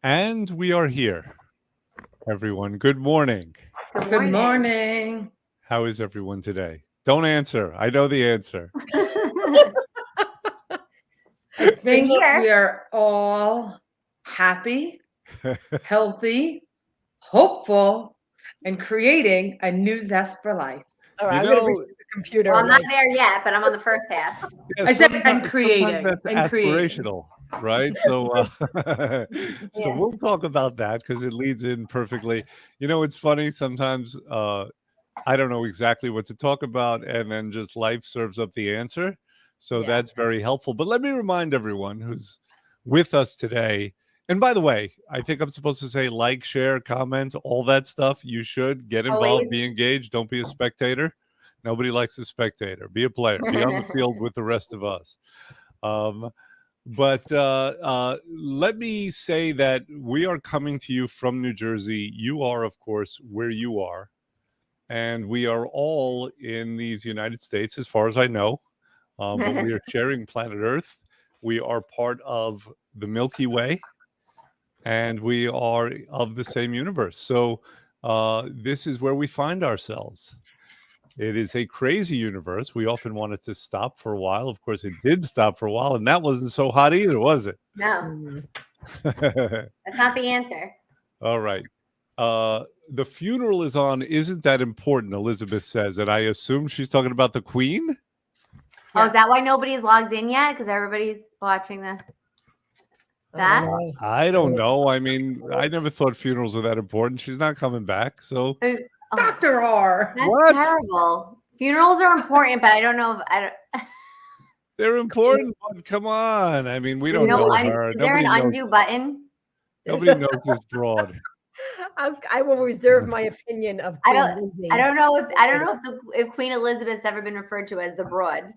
And we are here, everyone. Good morning. Good morning. How is everyone today? Don't answer. I know the answer. I think we are all happy, healthy, hopeful, and creating a new zest for life. Oh, I'm going to reach the computer. Well, I'm not there yet, but I'm on the first half. Yeah, I said and creating. That's aspirational, right? So, so we'll talk about that because it leads in perfectly. You know, it's funny sometimes. I don't know exactly what to talk about, and then just life serves up the answer. So that's very helpful. But let me remind everyone who's with us today. And by the way, I think I'm supposed to say like, share, comment, all that stuff. You should get involved, be engaged. Don't be a spectator. Nobody likes a spectator. Be a player. Be on the field with the rest of us. But let me say that we are coming to you from New Jersey. You are, of course, where you are. And we are all in these United States, as far as I know. But we are sharing planet Earth. We are part of the Milky Way. And we are of the same universe. So this is where we find ourselves. It is a crazy universe. We often want it to stop for a while. Of course, it did stop for a while, and that wasn't so hot either, was it? No. That's not the answer. All right. The funeral is on. Isn't that important? Elizabeth says, and I assume she's talking about the Queen. Oh, is that why nobody's logged in yet? Because everybody's watching that. I don't know. I mean, I never thought funerals were that important. She's not coming back, so. Dr. R. That's terrible. Funerals are important, but I don't know if They're important, but come on. I mean, we don't know her. Is there an undo button? Nobody knows this broad. I will reserve my opinion of Queen Lizzie. I don't know if Queen Elizabeth's ever been referred to as the broad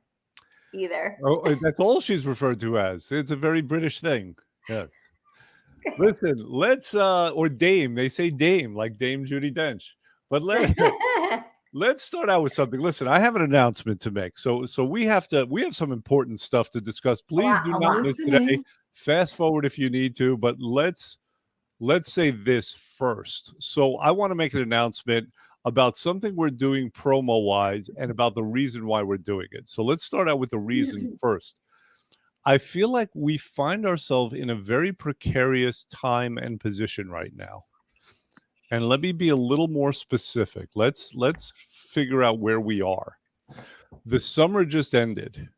either. Oh, that's all she's referred to as. It's a very British thing. Yeah. Listen, let's or Dame. They say Dame, like Dame Judi Dench. But let's start out with something. Listen, I have an announcement to make. So we have some important stuff to discuss. Please do not miss today. Fast forward if you need to, but let's say this first. So I want to make an announcement about something we're doing promo-wise and about the reason why we're doing it. So let's start out with the reason first. I feel like we find ourselves in a very precarious time and position right now. And let me be a little more specific. Let's figure out where we are. The summer just ended.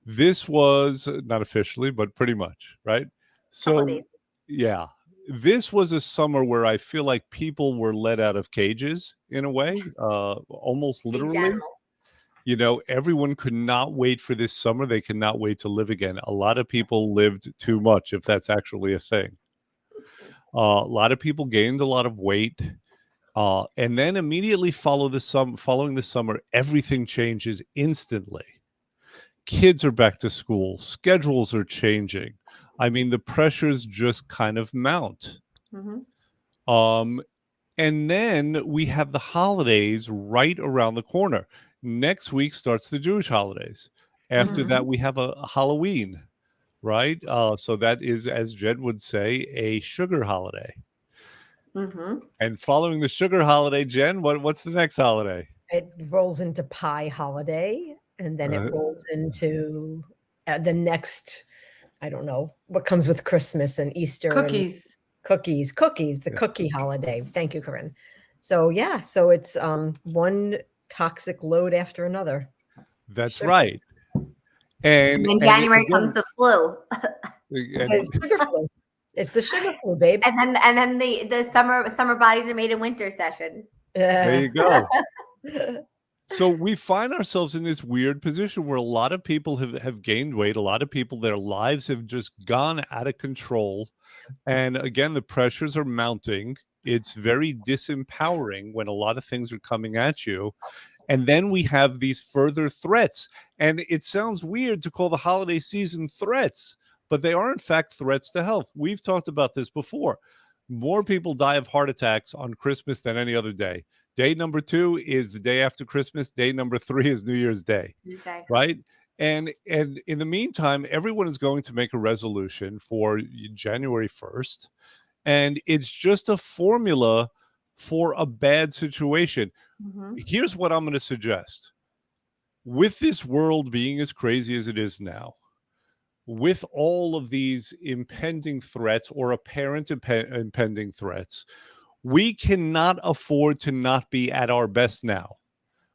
This was not officially, but pretty much, right? So, yeah, this was a summer where I feel like people were let out of cages in a way, almost literally. You know, everyone could not wait for this summer. They cannot wait to live again. A lot of people lived too much, if that's actually a thing. A lot of people gained a lot of weight. And then immediately following the summer, everything changes instantly. Kids are back to school. Schedules are changing. I mean, the pressures just kind of mount. And then we have the holidays right around the corner. Next week starts the Jewish holidays. After that, we have a Halloween, right? So that is, as Jen would say, a sugar holiday. And following the sugar holiday, Jen, what's the next holiday? It rolls into pie holiday, and then it rolls into the next, I don't know, what comes with Christmas and Easter. Cookies. The cookie holiday. Thank you, Corinne. So, yeah, so it's one toxic load after another. That's right. And in January comes the flu. It's sugar flu. It's the sugar flu, babe. And then the summer bodies are made in winter session. There you go. So we find ourselves in this weird position where a lot of people have gained weight. A lot of people, their lives have just gone out of control. And again, the pressures are mounting. It's very disempowering when a lot of things are coming at you. And then we have these further threats. And it sounds weird to call the holiday season threats, but they are in fact threats to health. We've talked about this before. More people die of heart attacks on Christmas than any other day. Day number 2 is the day after Christmas. Day number 3 is New Year's Day, right? And in the meantime, everyone is going to make a resolution for January 1st. and it's just a formula for a bad situation. Here's what I'm going to suggest. With this world being as crazy as it is now, with all of these impending threats or apparent impending threats, we cannot afford to not be at our best now.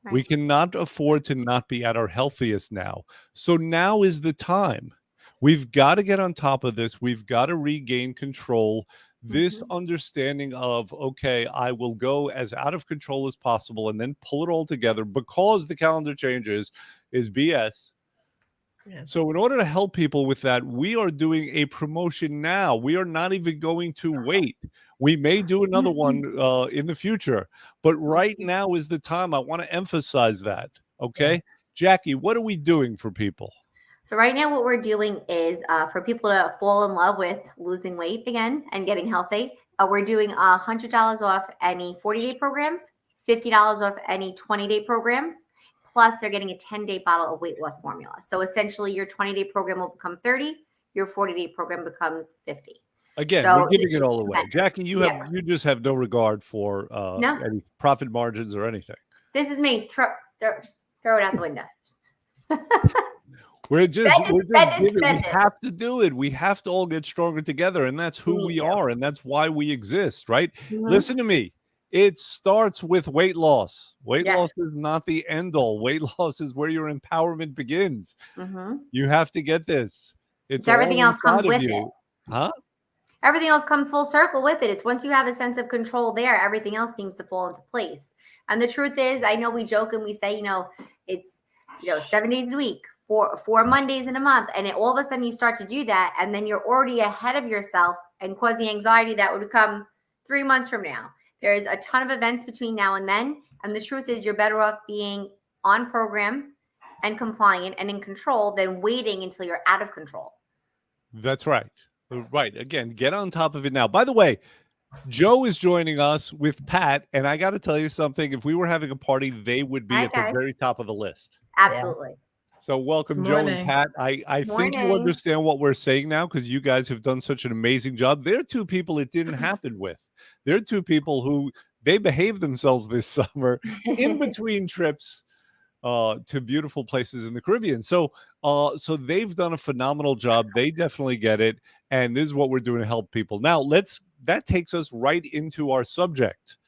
Right. We cannot afford to not be at our healthiest now. So now is the time. We've got to get on top of this. We've got to regain control. This understanding of, okay, I will go as out of control as possible and then pull it all together because the calendar changes is BS. Yeah. So in order to help people with that, we are doing a promotion now. We are not even going to wait. We may do another one in the future, but right now is the time. I want to emphasize that. Okay. Yeah. Jackie, what are we doing for people? So right now what we're doing is for people to fall in love with losing weight again and getting healthy. We're doing $100 off any 40-day programs, $50 off any 20-day programs. Plus, they're getting a 10-day bottle of weight loss formula. So essentially, your 20-day program will become 30. Your 40-day program becomes 50. Again, So we're giving it all away. Jackie, you just have no regard for No. any profit margins or anything. This is me. Throw it out the window. We're just Spend it, giving. spend We it. have to do it. We have to all get stronger together, and that's who we need to. are, and that's why we exist, right? Listen to me. It starts with weight loss. Weight Yes. loss is not the end all. Weight loss is where your empowerment begins. Mhm. You have to get this. It's So everything all else comes inside of with you. it. Huh? Everything else comes full circle with it. It's once you have a sense of control there, everything else seems to fall into place. And the truth is, I know we joke and we say, it's 7 days a week, four Mondays in a month, and all of a sudden you start to do that, and then you're already ahead of yourself and causing anxiety that would come 3 months from now. There's a ton of events between now and then, and the truth is you're better off being on program and compliant and in control than waiting until you're out of control. That's right. Right. Again, get on top of it now. By the way, Joe is joining us with Pat, and I got to tell you something. If we were having a party, they would be Hi, at the guys. very top of the list. Absolutely. So welcome, Joe and Morning. Pat. I think you Morning. understand what we're saying now because you guys have done such an amazing job. They're two people it didn't happen with. They're two people who they behaved themselves this summer in between trips to beautiful places in the Caribbean. So they've done a phenomenal job. They definitely get it. And this is what we're doing to help people. Now, that takes us right into our subject.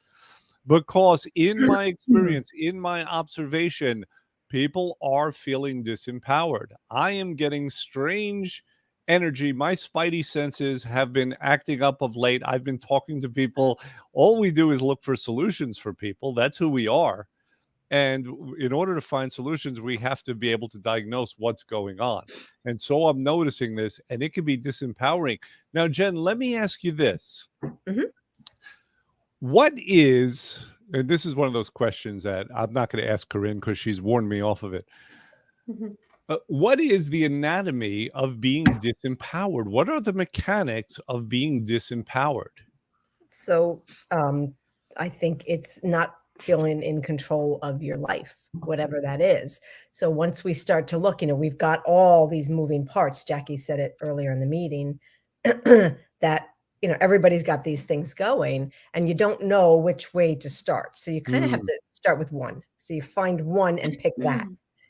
Because in my experience, in my observation, people are feeling disempowered. I am getting strange energy. My spidey senses have been acting up of late. I've been talking to people. All we do is look for solutions for people. That's who we are. And in order to find solutions, we have to be able to diagnose what's going on. And so I'm noticing this, and it can be disempowering. Now, Jen, let me ask you this. What is, and this is one of those questions that I'm not going to ask Corinne because she's warned me off of it. What is the anatomy of being disempowered? What are the mechanics of being disempowered? So I think it's not feeling in control of your life, whatever that is. So once we start to look, we've got all these moving parts. Jackie said it earlier in the meeting that, everybody's got these things going and you don't know which way to start. So you kind of have to start with one. So you find one and pick that.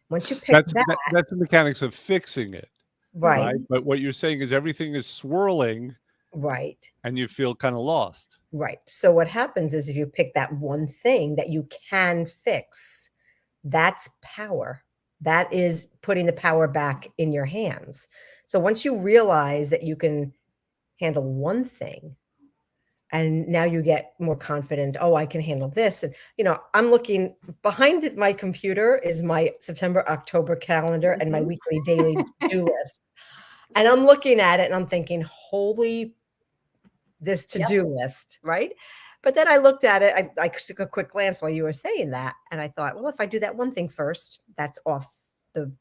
Once you pick that's the mechanics of fixing it. right. But what you're saying is everything is swirling. Right. And you feel kind of lost. Right. So what happens is if you pick that one thing that you can fix, that's power. That is putting the power back in your hands. So once you realize that you can handle one thing, and now you get more confident, oh, I can handle this. And, I'm looking behind my computer is my September, October calendar and my weekly daily to-do list. And I'm looking at it and I'm thinking, holy this to-do list, right? But then I looked at it, I took a quick glance while you were saying that, and I thought, well, if I do that one thing first, that's off the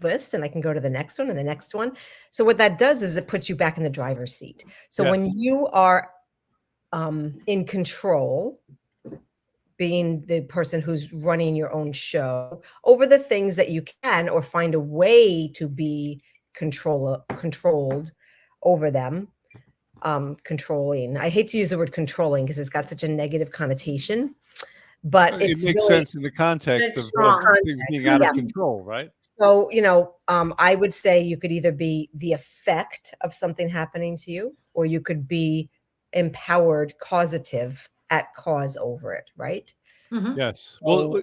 list, and I can go to the next one and the next one. So what that does is it puts you back in the driver's seat. So when you are in control, being the person who's running your own show over the things that you can, or find a way to be controlled over them, controlling. I hate to use the word controlling because it's got such a negative connotation, but It it's makes really sense in the context It's of strong. things being context. out Yeah. of control, right? So, I would say you could either be the effect of something happening to you, or you could be empowered, causative at cause over it, right? Mhm. Yes. So, Well,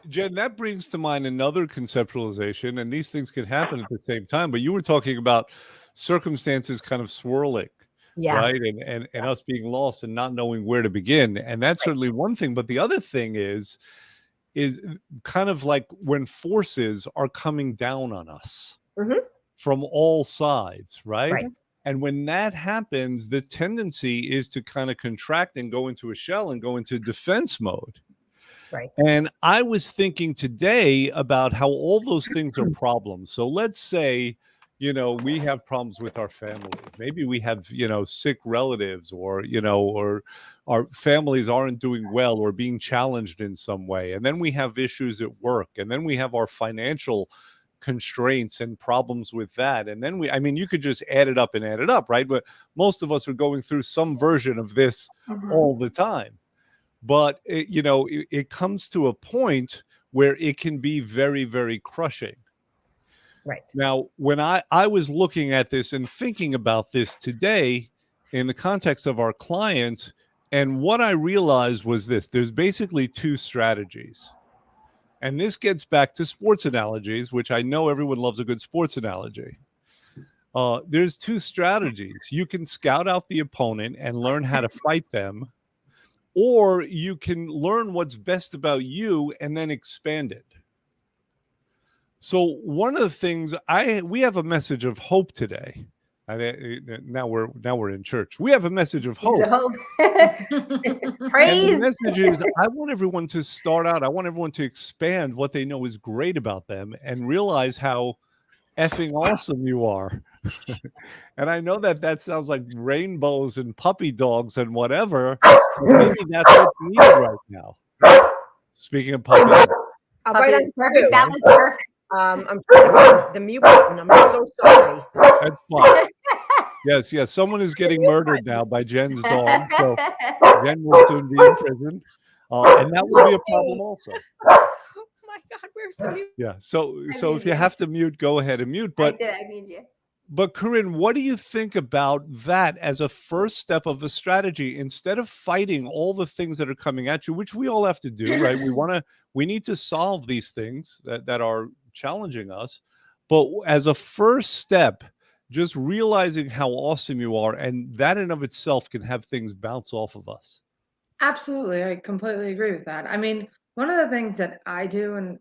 Jen, that brings to mind another conceptualization, and these things can happen at the same time. But you were talking about circumstances kind of swirling, yeah, right? And us being lost and not knowing where to begin. And that's right. certainly one thing. But the other thing is kind of like when forces are coming down on us Mhm. from all sides, right? Right. And when that happens, the tendency is to kind of contract and go into a shell and go into defense mode. Right. And I was thinking today about how all those things are problems. So let's say, we have problems with our family. Maybe we have, sick relatives, or, or our families aren't doing well or being challenged in some way. And then we have issues at work. And then we have our financial constraints and problems with that. And then you could just add it up and add it up, right? But most of us are going through some version of this all the time. But it comes to a point where it can be very, very crushing. Right. Now, when I was looking at this and thinking about this today in the context of our clients, and what I realized was this: there's basically two strategies. And this gets back to sports analogies, which I know everyone loves a good sports analogy. There's two strategies. You can scout out the opponent and learn how to fight them, or you can learn what's best about you and then expand it. So one of the things we have a message of hope today. Now we're in church. We have a message of hope. And Praise. the message is, I want everyone to start out. I want everyone to expand what they know is great about them and realize how effing awesome you are. And I know that sounds like rainbows and puppy dogs and whatever, but maybe that's what's needed right now. Speaking of puppy dogs. Right on Perfect. cue. That was perfect. I'm trying to find the mute button. I'm so sorry. That's fine. Yes. Someone is getting murdered now by Jen's dog. So Jen will soon be in prison. And that will be a problem also. Oh my God, where's the mute? Yeah. So I if you have to mute, go ahead and mute. But I mean you. But Corinne, what do you think about that as a first step of the strategy? Instead of fighting all the things that are coming at you, which we all have to do, right? We need to solve these things that are challenging us. But as a first step, just realizing how awesome you are, and that in of itself can have things bounce off of us. Absolutely. I completely agree with that. I mean, one of the things that I do, and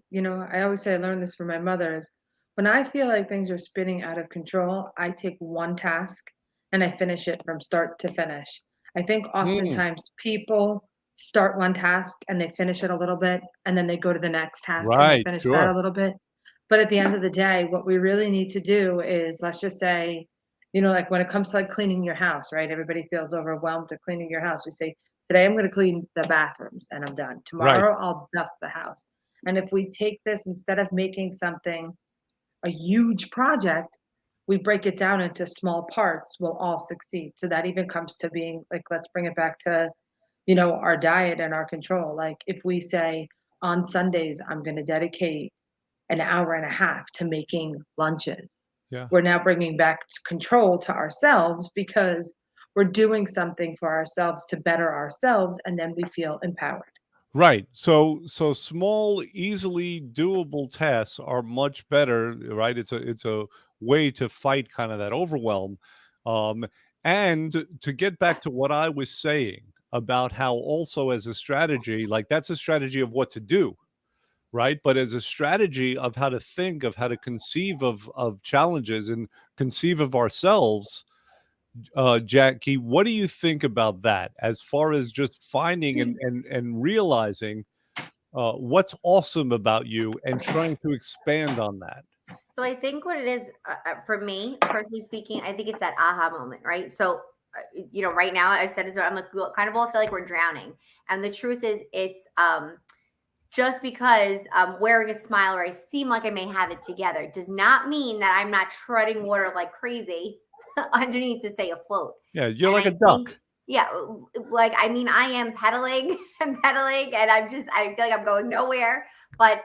I always say I learned this from my mother, is when I feel like things are spinning out of control, I take one task and I finish it from start to finish. I think oftentimes people start one task and they finish it a little bit, and then they go to the next task and they Right. finish that a Sure. little bit. But at the end of the day, what we really need to do is, let's just say, like when it comes to like cleaning your house, right? Everybody feels overwhelmed to cleaning your house. We say, today I'm going to clean the bathrooms and I'm done. Right. Tomorrow I'll dust the house. And if we take this, instead of making something a huge project, we break it down into small parts, we'll all succeed. So that even comes to being like, let's bring it back to, our diet and our control. Like if we say on Sundays, I'm going to dedicate an hour and a half to making lunches. Yeah. We're now bringing back control to ourselves because we're doing something for ourselves to better ourselves, and then we feel empowered. Right. So small, easily doable tasks are much better, right? It's a way to fight kind of that overwhelm. Um, and to get back to what I was saying about how also as a strategy, like that's a strategy of what to do, right? But as a strategy of how to think, of how to conceive of challenges and conceive of ourselves, Jackie, what do you think about that as far as just finding and realizing what's awesome about you and trying to expand on that? So I think what it is for me, personally speaking, I think it's that aha moment, right? So, right now I said this, I'm like, we kind of all feel like we're drowning. And the truth is it's just because I'm wearing a smile or I seem like I may have it together does not mean that I'm not treading water like crazy. underneath to stay afloat. Yeah, you're And like I a duck. think, yeah, like, I mean, I am pedaling and pedaling, and I feel like I'm going nowhere. But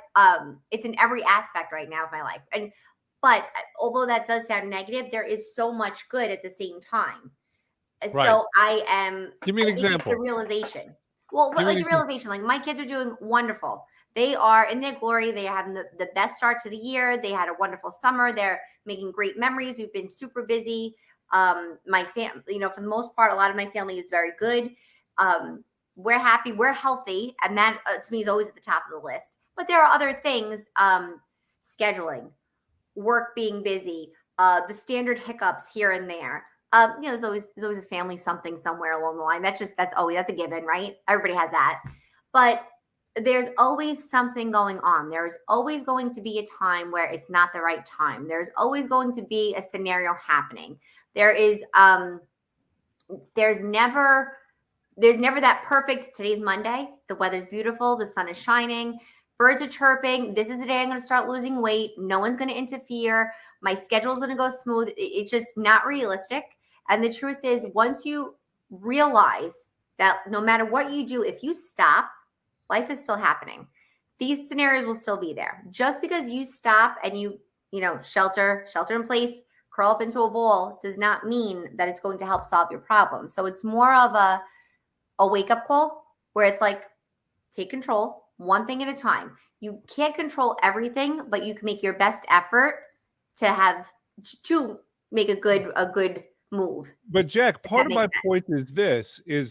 it's in every aspect right now of my life. But although that does sound negative, there is so much good at the same time. Right. So I am. Give me an I think it's example. the realization. Well, Give me an like the realization, like my kids are doing wonderful. They are in their glory. They are having the best start to the year. They had a wonderful summer. They're making great memories. We've been super busy. My family, for the most part, a lot of my family is very good. We're happy. We're healthy. And that to me is always at the top of the list. But there are other things, scheduling, work being busy, the standard hiccups here and there. There's always a family something somewhere along the line. That's a given, right? Everybody has that. But there's always something going on. There's always going to be a time where it's not the right time. There's always going to be a scenario happening. There's never that perfect, today's Monday, the weather's beautiful, the sun is shining, birds are chirping, this is the day I'm going to start losing weight, no one's going to interfere, my schedule is going to go smooth. It's just not realistic. And the truth is, once you realize that no matter what you do, if you stop, life is still happening. These scenarios will still be there. Just because you stop and you shelter in place, curl up into a ball, does not mean that it's going to help solve your problem. So it's more of a wake-up call where it's like, take control, one thing at a time. You can't control everything, but you can make your best effort to make a good move. But Jack, part of my point is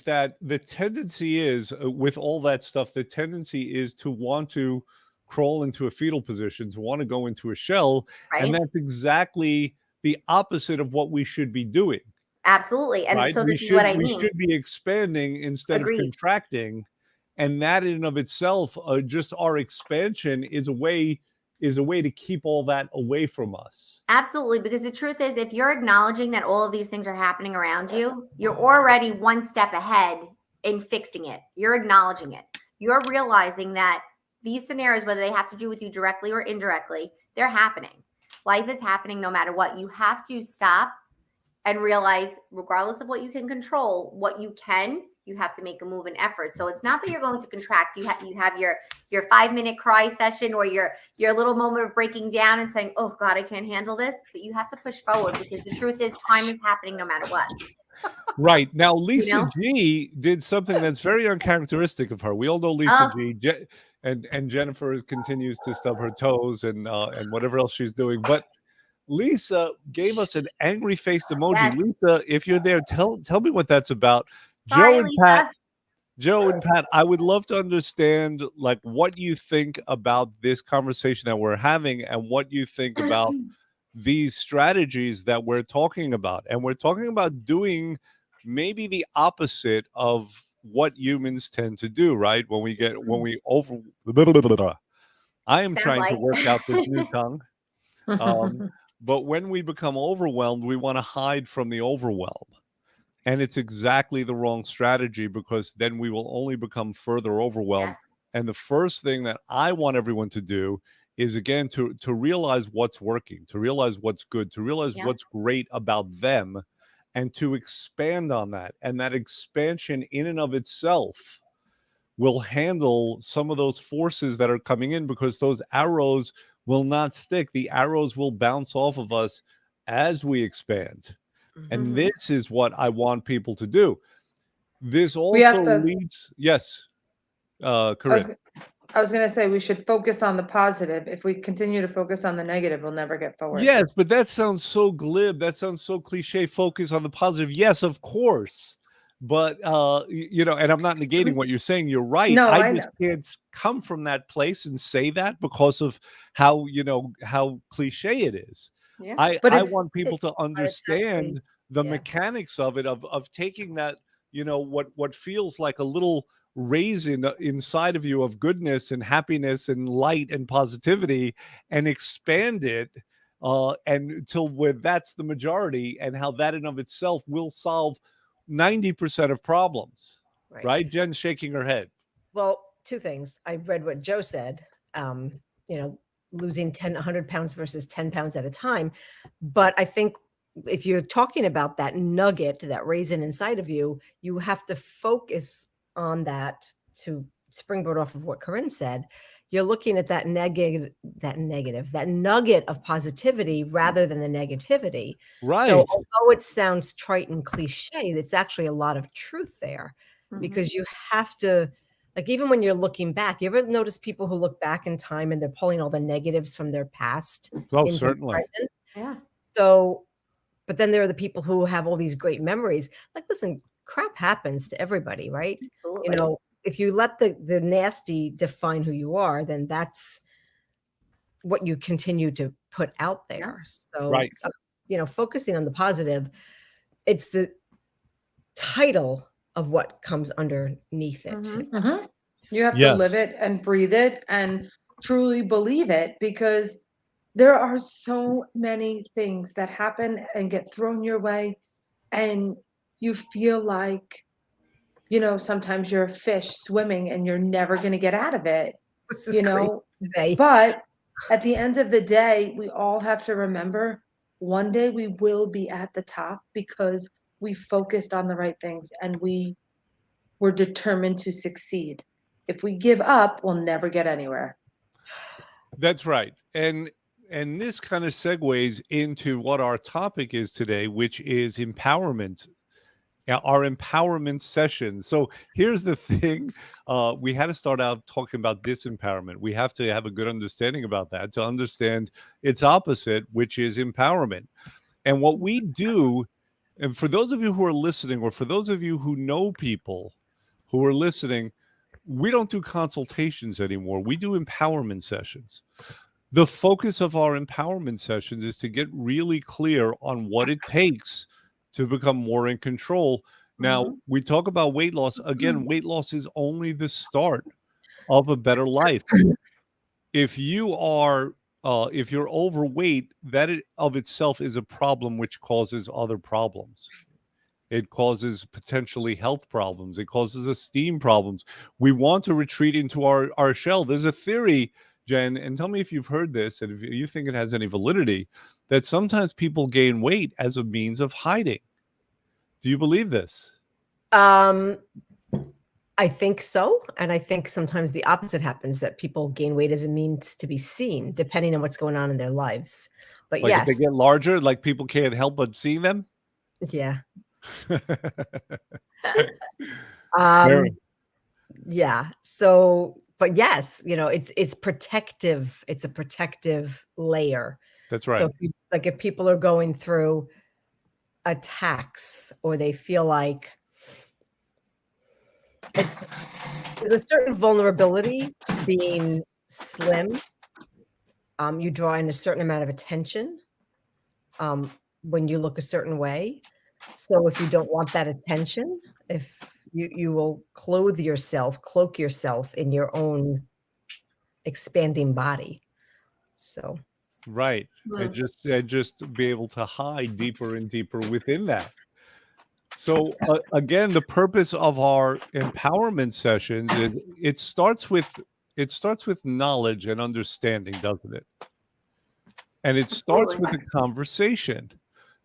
that the tendency is with all that stuff, the tendency is to want to crawl into a fetal position, to want to go into a shell. Right. And that's exactly the opposite of what we should be doing. Absolutely. And right? so this is what I mean. We should be expanding instead of contracting. And that in and of itself, just our expansion is a way to keep all that away from us. Absolutely. Because the truth is, if you're acknowledging that all of these things are happening around you, you're already one step ahead in fixing it. You're acknowledging it. You're realizing that these scenarios, whether they have to do with you directly or indirectly, they're happening. Life is happening no matter what. You have to stop and realize, regardless of what you can control, what you have to make a move and effort. So it's not that you're going to contract. You have your 5-minute cry session or your little moment of breaking down and saying, oh God, I can't handle this. But you have to push forward, because the truth is, time is happening no matter what. Right. Now, Lisa G did something that's very uncharacteristic of her. We all know Lisa G, and Jennifer continues to stub her toes and whatever else she's doing. But Lisa gave us an angry-faced emoji. Yes. Lisa, if you're there, tell me what that's about. Sorry, Joe and Pat, I would love to understand like what you think about this conversation that we're having and what you think about these strategies that we're talking about. And we're talking about doing maybe the opposite of what humans tend to do, right? I am trying to work out this new tongue. But when we become overwhelmed, we want to hide from the overwhelm. And it's exactly the wrong strategy, because then we will only become further overwhelmed. Yes. And the first thing that I want everyone to do is, again, to realize what's working, to realize what's good, to realize what's great about them, and to expand on that. And that expansion in and of itself will handle some of those forces that are coming in, because those arrows will not stick. The arrows will bounce off of us as we expand. Mm-hmm. And this is what I want people to do. This also leads, yes, Corinne. I was going to say we should focus on the positive. If we continue to focus on the negative, we'll never get forward. Yes, but that sounds so glib. That sounds so cliche. Focus on the positive. Yes, of course. But, and I'm not negating what you're saying. You're right. No, I just can't come from that place and say that because of how cliche it is. Yeah. I want people to understand the mechanics of it, of taking that, what feels like a little raisin inside of you of goodness and happiness and light and positivity, and expand it and until where that's the majority, and how that in of itself will solve 90% of problems. Right? Jen's shaking her head. Well, two things. I read what Joe said, losing 100 pounds versus 10 pounds at a time. But I think if you're talking about that nugget, that raisin inside of you, you have to focus on that. To springboard off of what Corinne said, you're looking at that nugget of positivity rather than the negativity. Right. So although it sounds trite and cliche, it's actually a lot of truth there, because you have to, like, even when you're looking back, you ever notice people who look back in time and they're pulling all the negatives from their past Oh, into the certainly. present? Yeah. So, but then there are the people who have all these great memories. Like, listen, crap happens to everybody, right? Absolutely. You know, if you let the nasty define who you are, then that's what you continue to put out there. So, Right. you know, focusing on the positive, it's the title of what comes underneath it. Mhm. You have to Yes. live it and breathe it and truly believe it, because there are so many things that happen and get thrown your way, and you feel like, you know, sometimes you're a fish swimming and you're never going to get out of it, This is you crazy know. today. But at the end of the day, we all have to remember one day we will be at the top because we focused on the right things and we were determined to succeed. If we give up, we'll never get anywhere. That's right. And this kind of segues into what our topic is today, which is empowerment. Our empowerment session. So here's the thing. We had to start out talking about disempowerment. We have to have a good understanding about that to understand its opposite, which is empowerment. And what we do, and for those of you who are listening, or for those of you who know people who are listening, we don't do consultations anymore. We do empowerment sessions. The focus of our empowerment sessions is to get really clear on what it takes to become more in control. Now, we talk about weight loss. Again, weight loss is only the start of a better life. If you are, if you're overweight, that of itself is a problem, which causes other problems. It causes potentially health problems. It causes esteem problems. We want to retreat into our shell. There's a theory, Jen, and tell me if you've heard this and if you think it has any validity, that sometimes people gain weight as a means of hiding. Do you believe this? I think so. And I think sometimes the opposite happens, that people gain weight as a means to be seen, depending on what's going on in their lives. But Like if they yes, get larger, like people can't help but seeing them? yeah. Very- Yeah. So, but yes, you know, it's protective. It's a protective layer. That's right. So if people are going through attacks, or they feel like there's a certain vulnerability to being slim, you draw in a certain amount of attention when you look a certain way. So if you don't want that attention, if you will cloak yourself in your own expanding body. So Right. And just be able to hide deeper and deeper within that. So again, the purpose of our empowerment sessions is it starts with knowledge and understanding, doesn't it? And it starts with a conversation.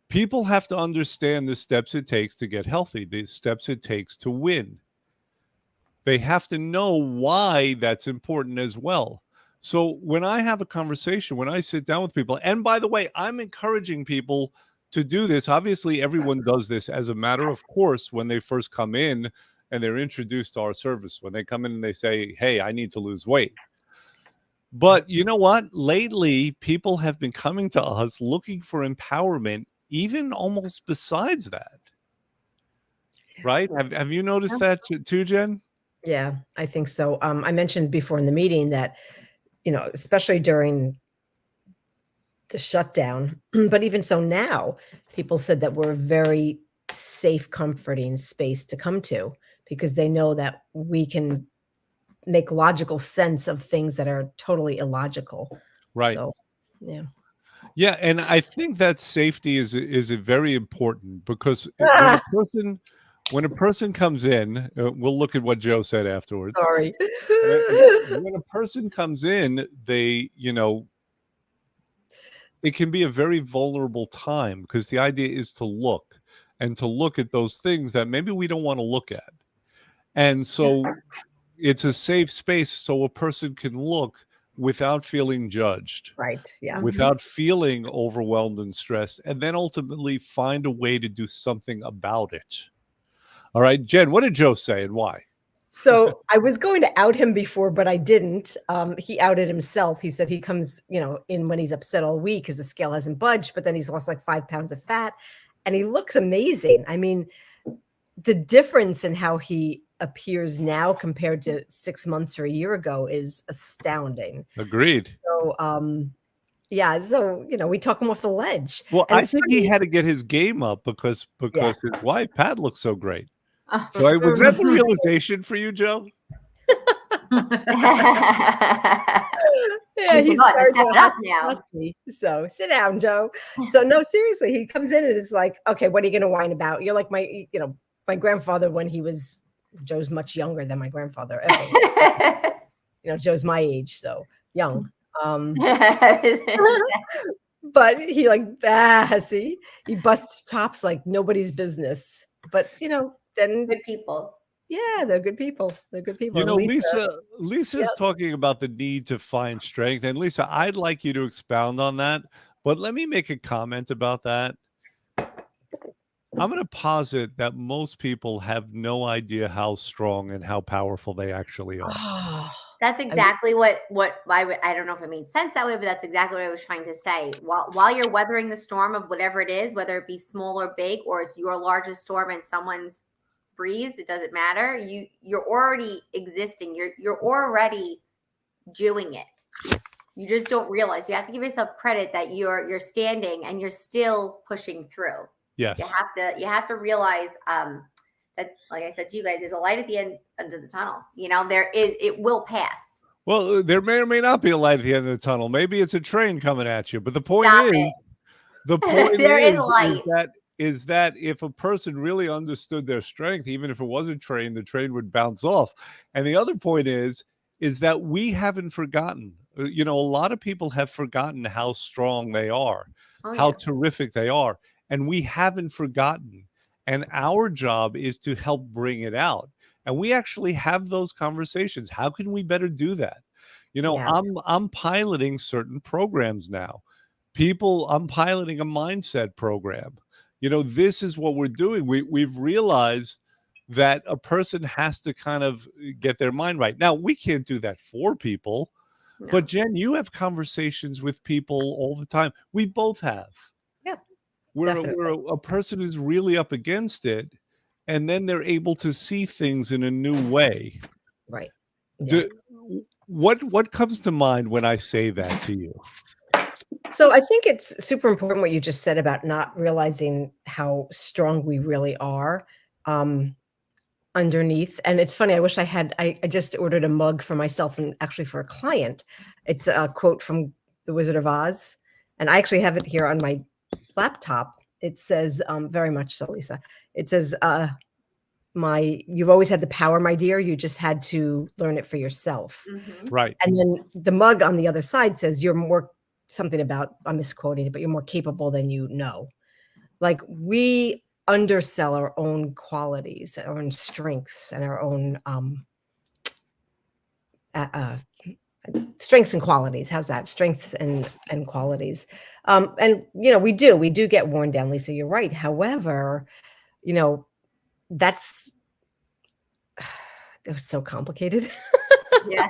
People have to understand the steps it takes to get healthy, the steps it takes to win. They have to know why that's important as well. So when I have a conversation, when I sit down with people, and by the way, I'm encouraging people to do this. Obviously, everyone does this as a matter of course when they first come in and they're introduced to our service. When they come in and they say, hey, I need to lose weight. But you know what? Lately, people have been coming to us looking for empowerment, even almost besides that. Right? Have you noticed that too, Jen? yeah, I think so. I mentioned before in the meeting that, you know, especially during the shutdown, but even so now, people said that we're a very safe, comforting space to come to, because they know that we can make logical sense of things that are totally illogical. Right. So, yeah. Yeah, and I think that safety is a very important, because when a person comes in, we'll look at what Joe said afterwards. Sorry. When a person comes in, they, you know, it can be a very vulnerable time, because the idea is to look at those things that maybe we don't want to look at. And so it's a safe space so a person can look without feeling judged, Right. Yeah. without feeling overwhelmed and stressed, and then ultimately find a way to do something about it. All right, Jen, what did Joe say and why? So I was going to out him before, but I didn't. He outed himself. He said he comes, in when he's upset all week because the scale hasn't budged, but then he's lost like 5 pounds of fat and he looks amazing. I mean, the difference in how he appears now compared to 6 months or a year ago is astounding. Agreed. So, yeah, so we talk him off the ledge. Well, And I it's think funny- he had to get his game up because his wife Pat looks so great. Oh. So was that the realization for you, Joe? Yeah, he's got to starting step to it up hot- now. hot me. So sit down, Joe. So no, seriously, he comes in and it's like, okay, what are you going to whine about? You're like my grandfather when Joe's much younger than my grandfather. Joe's my age, so young. But he see, he busts chops like nobody's business. But then Good people. yeah, they're good people. They're good people. You And know, Lisa's Yep. talking about the need to find strength. And Lisa, I'd like you to expound on that, but let me make a comment about that. I'm going to posit that most people have no idea how strong and how powerful they actually are. Oh, That's exactly what I don't know if it made sense that way, but that's exactly what I was trying to say. While you're weathering the storm of whatever it is, whether it be small or big, or it's your largest storm and someone's breeze, it doesn't matter. You're already existing. You're already doing it. You just don't realize. You have to give yourself credit that you're standing and you're still pushing through. Yes. You have to realize that, like I said to you guys, there's a light at the end of the tunnel. It will pass. Well, there may or may not be a light at the end of the tunnel. Maybe it's a train coming at you. But the point Stop is, it. the point There is is light. is that if a person really understood their strength, even if it was a train, the train would bounce off. And the other point is that we haven't forgotten. A lot of people have forgotten how strong they are, how Yeah. terrific they are, and we haven't forgotten. And our job is to help bring it out. And we actually have those conversations. How can we better do that? Yeah. I'm piloting certain programs now. I'm piloting a mindset program. This is what we're doing. We've realized that a person has to kind of get their mind right. Now, we can't do that for people, No. but Jen, you have conversations with people all the time. We both have. Yeah, Where definitely. a person is really up against it, and then they're able to see things in a new way. Right. Yeah. What comes to mind when I say that to you? So I think it's super important what you just said about not realizing how strong we really are underneath. And it's funny, I wish I just ordered a mug for myself and actually for a client. It's a quote from The Wizard of Oz. And I actually have it here on my laptop. It says, very much so, Lisa. It says, you've always had the power, my dear. You just had to learn it for yourself. Mhm. Right. And then the mug on the other side says you're more something about, I'm misquoting it, but you're more capable than you know. Like we undersell our own qualities, our own strengths, and our own strengths and qualities. How's that? Strengths and qualities. And we do get worn down, Lisa. You're right. However, that's it was so complicated. Yeah.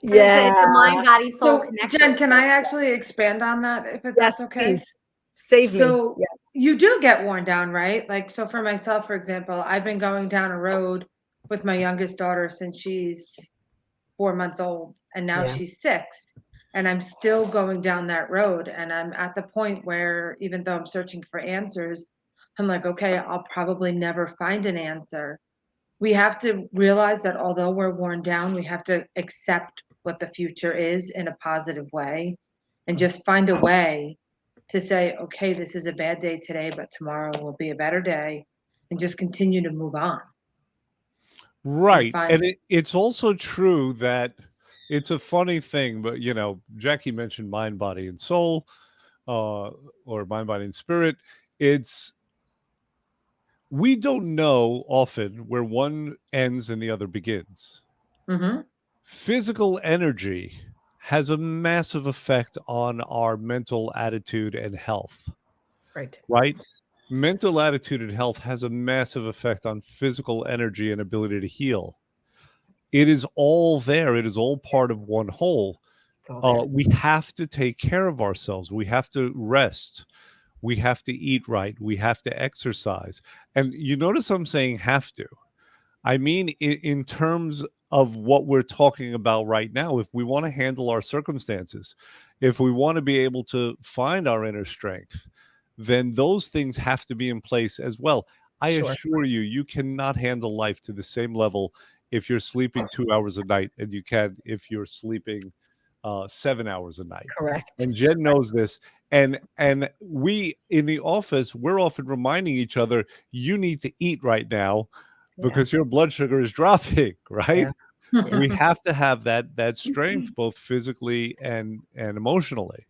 Yeah. It's a mind, body, soul So, connection. Jen, can I actually expand on that if that's Yes, okay? please. Save So me. Yes. you do get worn down, right? Like, so for myself, for example, I've been going down a road with my youngest daughter since she's 4 months old, and now Yeah. she's 6. And I'm still going down that road. And I'm at the point where, even though I'm searching for answers, I'm like, okay, I'll probably never find an answer. We have to realize that although we're worn down, we have to accept what the future is in a positive way and just find a way to say, okay, this is a bad day today, but tomorrow will be a better day, and just continue to move on. Right. find- And it's also true that it's a funny thing, but Jackie mentioned mind, body, and soul. or mind, body, and spirit. It's we don't know often where one ends and the other begins. Mm-hmm. Physical energy has a massive effect on our mental attitude and health, Right. right? Mental attitude and health has a massive effect on physical energy and ability to heal. It is all there. It is all part of one whole. It's all there. We have to take care of ourselves. We have to rest. We have to eat right. We have to exercise. And you notice I'm saying have to. I mean, in terms of what we're talking about right now, if we want to handle our circumstances, if we want to be able to find our inner strength, then those things have to be in place as well. I Sure. assure you, you cannot handle life to the same level if you're sleeping 2 hours a night and you can if you're sleeping 7 hours a night. Correct. And Jen knows this. And we in the office, we're often reminding each other, you need to eat right now Yeah. because your blood sugar is dropping, right? Yeah. We have to have that strength both physically and emotionally.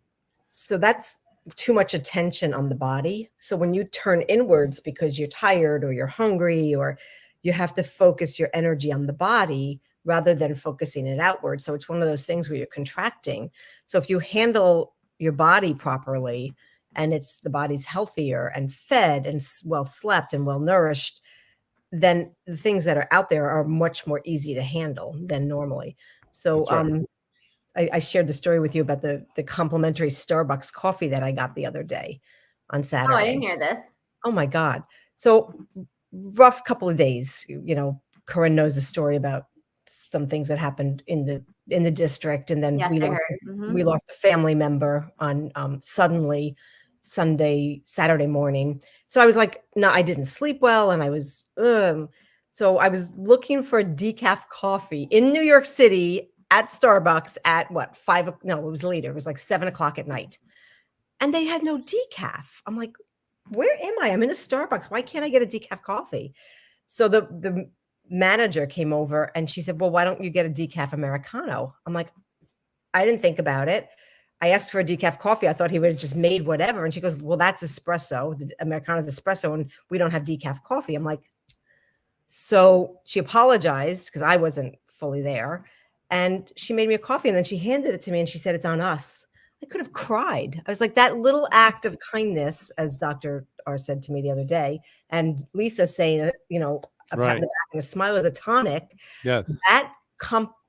So that's too much attention on the body. So when you turn inwards because you're tired or you're hungry, or you have to focus your energy on the body rather than focusing it outward. So it's one of those things where you're contracting. So if you handle your body properly and it's the body's healthier and fed and well slept and well nourished, then the things that are out there are much more easy to handle than normally. So That's right. I shared the story with you about the complimentary Starbucks coffee that I got the other day on Oh, I Saturday. didn't hear this. Oh my God. So rough couple of days, you know, Corinne knows the story about some things that happened in the district. And then Yes, we I lost, heard. Mhm. we lost a family member on suddenly Saturday morning. So I was like, no, I didn't sleep well. And I was, so I was looking for decaf coffee in New York City at Starbucks at what, no, it was later. It was like 7 o'clock at night. And they had no decaf. I'm like, where am I? I'm in a Starbucks. Why can't I get a decaf coffee? So the manager came over and she said, well, why don't you get a decaf Americano? I'm like, I didn't think about it. I asked for a decaf coffee. I thought he would have just made whatever. And she goes, well, that's espresso. The Americano's espresso and we don't have decaf coffee. I'm like, so she apologized because I wasn't fully there. And she made me a coffee and then she handed it to me and she said, it's on us. I could have cried. I was like, that little act of kindness, as Dr. R said to me the other day, and Lisa saying, you know, a pat on the back and a smile as a tonic. Yes. That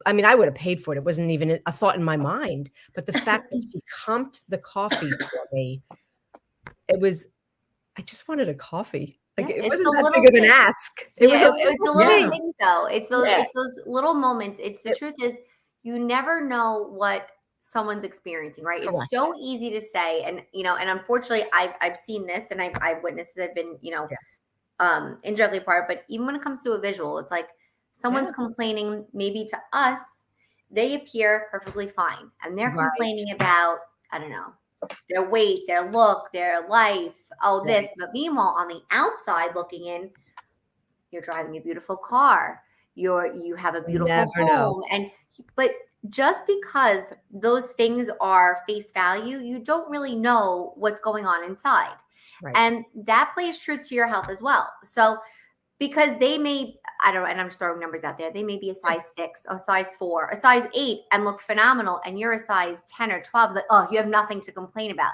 I mean, I would have paid for it. It wasn't even a thought in my mind. But the fact that she comped the coffee for me, I just wanted a coffee. Like Yeah, it it's wasn't the that little big of an things. ask. It was Yeah, a it's the little little thing. things though. It's those Yeah. it's those little moments. It's the Yep. truth is you never know what someone's experiencing, right? It's Correct. so easy to say, and you know, and unfortunately I've seen this and I've witnessed it. I've been, you know, indirectly part, but even when it comes to a visual, it's like someone's complaining maybe to us, they appear perfectly fine. And they're Right. complaining about, I don't know, their weight, their look, their life, all this. But meanwhile, on the outside looking in, you're driving a beautiful car. You have a beautiful Never know. home. But just because those things are face value, you don't really know what's going on inside. Right. And that plays true to your health as well. So because they may, I don't know, and I'm just throwing numbers out there, they may be a size 6, a size 4, a size 8 and look phenomenal, and you're a size 10 or 12, like, oh, you have nothing to complain about.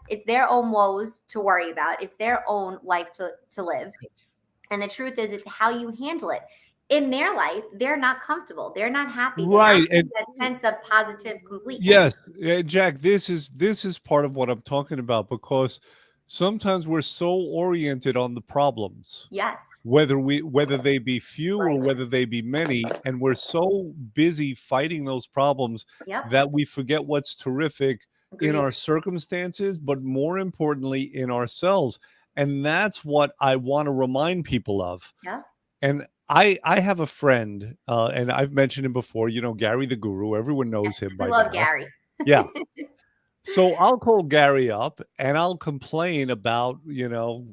It's their own woes to worry about. It's their own life to live. Right. And the truth is, it's how you handle it. In their life, they're not comfortable. They're not happy. They're Right. not feeling that sense of positive completeness. Yes, Jack, this is part of what I'm talking about, because sometimes we're so oriented on the problems, Yes. whether they be few or whether they be many, and we're so busy fighting those problems Yep. that we forget what's terrific in Agreed. our circumstances, but more importantly in ourselves. And that's what I want to remind people of. Yeah. And I have a friend, and I've mentioned him before, you know, Gary the Guru. Everyone knows him We by love now. Gary. Yeah. So I'll call Gary up and I'll complain about, you know,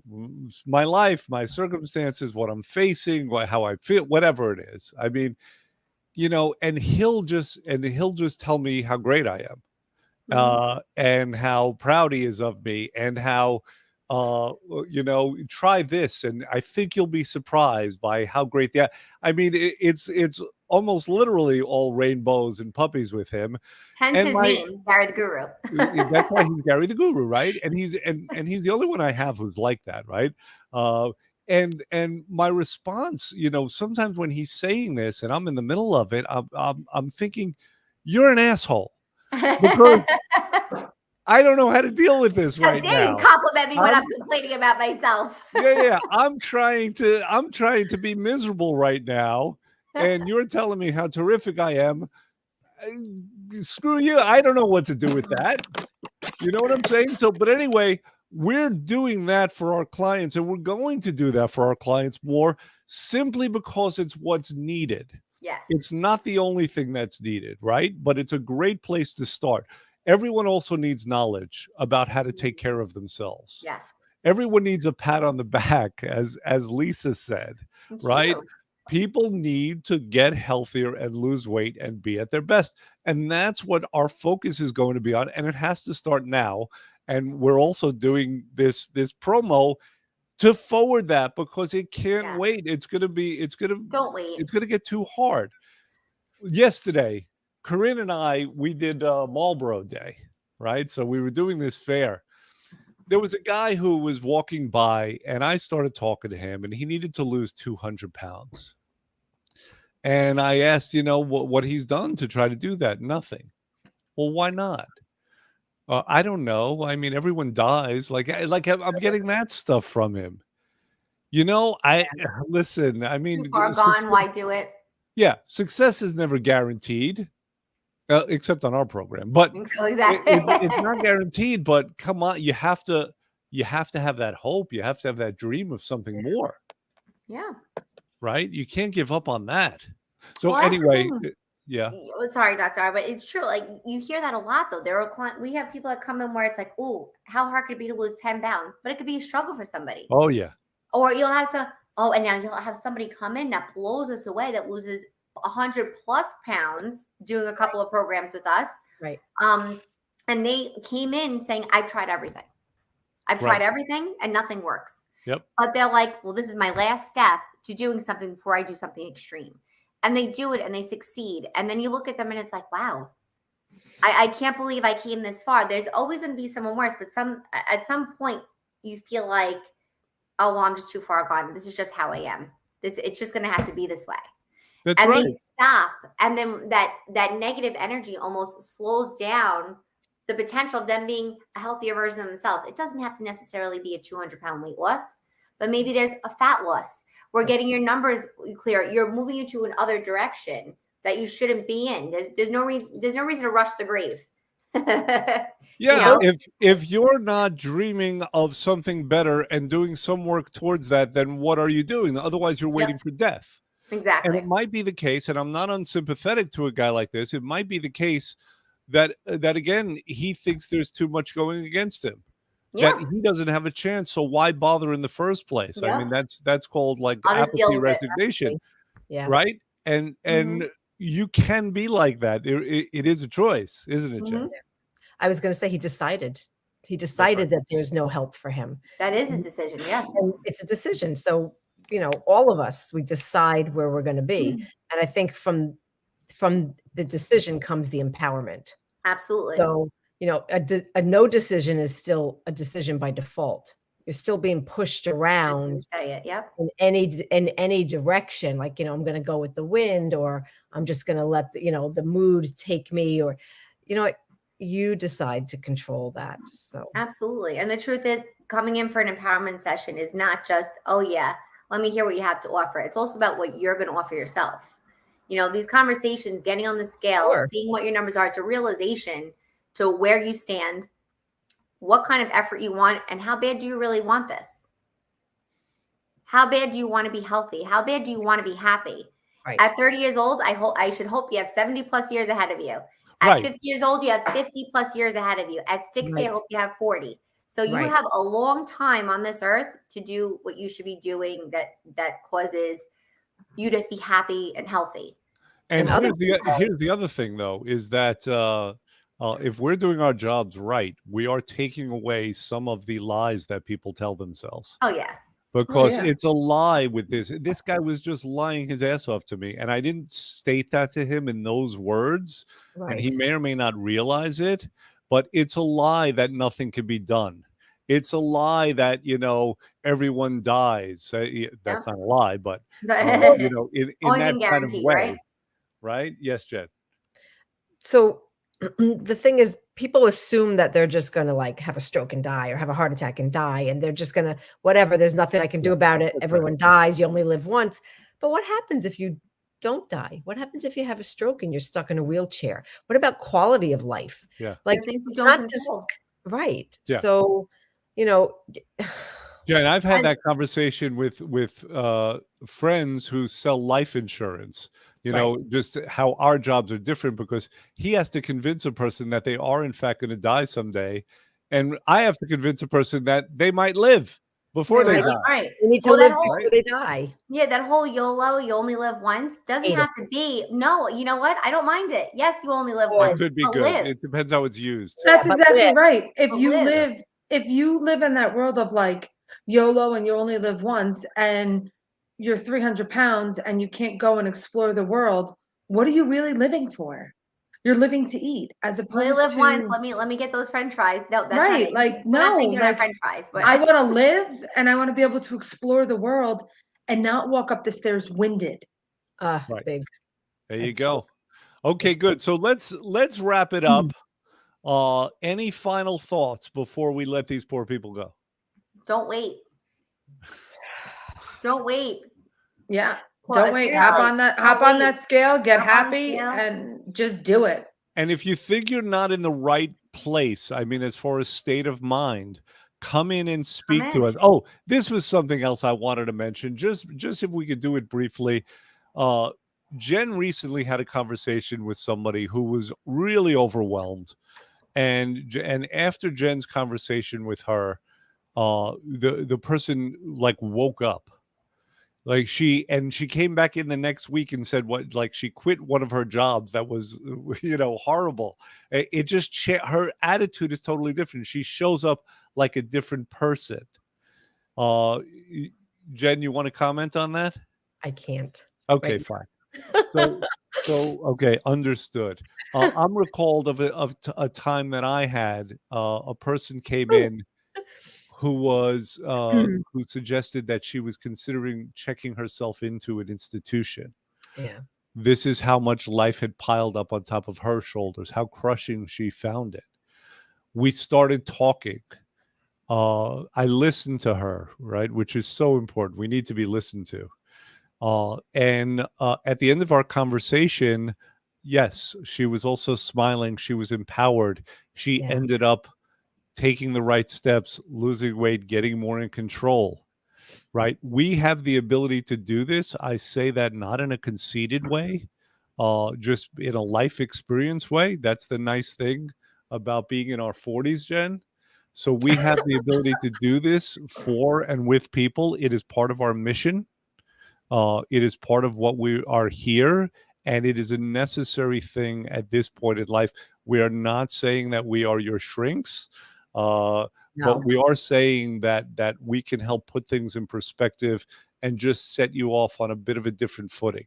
my life, my circumstances, what I'm facing, how I feel, whatever it is. I mean, you know, and he'll just tell me how great I am. and how proud he is of me, and how try this, and I think you'll be surprised by how great I mean, it's almost literally all rainbows and puppies with him. Hence And his name, Gary the Guru. that's why he's Gary the Guru, right? And he's the only one I have who's like that, right? Uh, and my response, sometimes when he's saying this and I'm in the middle of it, I'm thinking, you're an asshole, because I don't know how to deal with this How right dare you now. compliment me when I'm complaining about myself? Yeah. I'm trying to be miserable right now, and you're telling me how terrific I am. Screw you. I don't know what to do with that. You know what I'm saying? So, but anyway, we're doing that for our clients, and we're going to do that for our clients more, simply because it's what's needed. Yes. It's not the only thing that's needed, right? But it's a great place to start. Everyone also needs knowledge about how to take care of themselves. Yeah. Everyone needs a pat on the back, as Lisa said, right? True. People need to get healthier and lose weight and be at their best. And that's what our focus is going to be on. And it has to start now. And we're also doing this promo to forward that, because it can't wait. It's going to Don't wait. It's going to get too hard. Yesterday, Corinne and we did Marlboro Day, right? So we were doing this fair. There was a guy who was walking by, and I started talking to him, and he needed to lose 200 pounds. And I asked, what he's done to try to do that. Nothing. Well, why not? I don't know. I mean, everyone dies. Like I'm getting that stuff from him. Listen, I mean, Too far gone. Why do it? Yeah. Success is never guaranteed. Except on our program, but exactly. it's not guaranteed. But come on, you have to have that hope. You have to have that dream of something more. Yeah. Right. You can't give up on that. So Well, anyway, yeah. Sorry, Dr. R, but it's true. Like, you hear that a lot, though. We have people that come in where it's like, oh, how hard could it be to lose 10 pounds? But it could be a struggle for somebody. Oh yeah. Or you'll have and now you'll have somebody come in that blows us away, that loses 100+ pounds doing a couple of programs with us. Right. And they came in saying, I've tried everything. I've tried everything and nothing works. Yep. But they're like, well, this is my last step to doing something before I do something extreme. And they do it and they succeed. And then you look at them and it's like, wow, I can't believe I came this far. There's always going to be someone worse, but at some point you feel like, oh, well, I'm just too far gone. This is just how I am. It's just going to have to be this way. That's right. They stop, and then that negative energy almost slows down the potential of them being a healthier version of themselves. It doesn't have to necessarily be a 200-pound weight loss, but maybe there's a fat loss. We're getting your numbers clear. You're moving you to another direction that you shouldn't be in. There's no reason to rush the grave. Yeah, if you're not dreaming of something better and doing some work towards that, then what are you doing? Otherwise, you're waiting for death. Exactly. And it might be the case, and I'm not unsympathetic to a guy like this. It might be the case that again, he thinks there's too much going against him. Yeah. That he doesn't have a chance. So why bother in the first place? Yeah. I mean, that's called like apathy, resignation. Yeah. Right. And you can be like that. It is a choice, isn't it, Jen? I was going to say he decided that there's no help for him. That is his decision. Yes. And it's a decision. So, all of us, we decide where we're going to be. And I think from the decision comes the empowerment. Absolutely. So, a no decision is still a decision by default. You're still being pushed around in any direction. Like, I'm going to go with the wind, or I'm just going to let the mood take me, or, you decide to control that. So absolutely. And the truth is, coming in for an empowerment session is not just, oh yeah, let me hear what you have to offer. It's also about what you're going to offer yourself. These conversations, getting on the scale, seeing what your numbers are, it's a realization to where you stand, what kind of effort you want, and how bad do you really want this? How bad do you want to be healthy? How bad do you want to be happy? Right. At 30 years old, I should hope you have 70+ years ahead of you. At 50 years old, you have 50+ years ahead of you. At 60, I hope you have 40. So you have a long time on this earth to do what you should be doing that causes you to be happy and healthy. And here's the other thing, though, is that if we're doing our jobs right, we are taking away some of the lies that people tell themselves. Oh yeah. Because yeah. it's a lie with this. This guy was just lying his ass off to me, and I didn't state that to him in those words, and he Right. may or may not realize it, but it's a lie that nothing can be done. It's a lie that, everyone dies. That's not a lie, but, in Only that thing kind of guaranteed, way, right? right? Yes, Jen. So the thing is, people assume that they're just going to like have a stroke and die, or have a heart attack and die, and they're just going to, whatever, there's nothing I can do Yeah, about it. that's right. Everyone dies. You only live once. But what happens if you don't die? What happens if you have a stroke and you're stuck in a wheelchair? What about quality of life? Yeah. Like, Things you it's don't not just control. right. Yeah. So, Jen, I've had And- that conversation with friends who sell life insurance. Right. Just how our jobs are different, because he has to convince a person that they are in fact going to die someday, and I have to convince a person that they might live before they Right. die. Right. they need to Well, live that whole before they die. Yeah, that whole YOLO, you only live once, doesn't Hate it. have to be. No, you know what? I don't mind it. Yes, you only live Oh, It once, could be but good. live. It depends how it's used. That's Yeah, but exactly live. right. If But you live. live in that world of like YOLO and you only live once, and you're 300 pounds and you can't go and explore the world, what are you really living for? You're living to eat, as You only opposed live once. to Let me get those French fries. No, that's not right. it. Like We're not saying no, you're not like French fries, but I want to live and I want to be able to explore the world and not walk up the stairs winded. Right. Big. There you That's go. Okay, Yes. good. So let's wrap it up. Any final thoughts before we let these poor people go? don't wait. Don't wait. Yeah. Well, Don't wait. Hop seriously, on that don't hop on wait. that scale, get Hop on the happy, scale. and just do it. And if you think you're not in the right place, I mean, as far as state of mind, come in and speak to in. us. Oh, this was something else I wanted to mention. Just if we could do it briefly. Jen recently had a conversation with somebody who was really overwhelmed. And after Jen's conversation with her, the person like woke up. Like she came back in the next week and said what, like she quit one of her jobs that was horrible. It just her attitude is totally different. She shows up like a different person. Jen, you want to comment on that? I can't. Okay, Right. fine. So okay, understood. I'm recalled of a time that I had a person came in who was who suggested that she was considering checking herself into an institution. Yeah. This is how much life had piled up on top of her shoulders, how crushing she found it. We started talking. I listened to her, right, which is so important. We need to be listened to. And at the end of our conversation, yes, she was also smiling. She was empowered. She Yeah. ended up taking the right steps, losing weight, getting more in control, right? We have the ability to do this. I say that not in a conceited way, just in a life experience way. That's the nice thing about being in our 40s, Jen. So we have the ability to do this for and with people. It is part of our mission. It is part of what we are here, and it is a necessary thing at this point in life. We are not saying that we are your shrinks, No. but we are saying that we can help put things in perspective and just set you off on a bit of a different footing.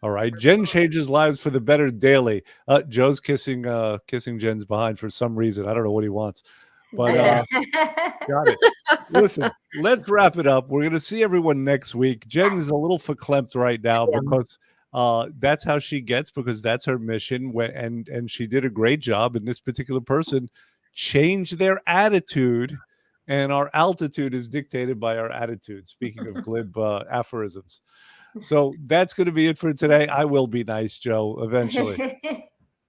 All right, Jen changes lives for the better daily. Joe's kissing Jen's behind for some reason. I don't know what he wants, but got it. Listen, let's wrap it up. We're going to see everyone next week. Jen is a little verklempt right now I am. because that's how she gets, because that's her mission. And she did a great job. And this particular person changed their attitude, and our altitude is dictated by our attitude. Speaking of glib aphorisms. So that's going to be it for today. I will be nice, Joe, eventually.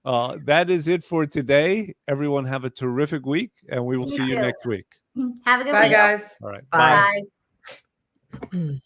That is it for today. Everyone have a terrific week, and we will You see you too. next week. Have a good Bye, week. guys. All right. Bye. Bye.